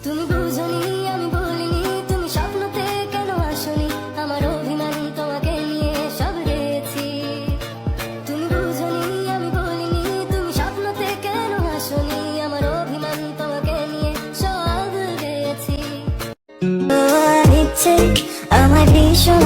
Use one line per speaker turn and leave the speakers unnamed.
তুমি বুঝনি আমি বলিনি, তুমি স্বপ্নতে কেন আসনি, আমার অভিমান তোমাকে নিয়ে সব গেছি। তুমি বুঝনি আমি বলিনি, তুমি স্বপ্নতে কেন আসনি, আমার অভিমান তোমাকে নিয়ে সব গেছি। ইচ্ছে আমার ভীষণ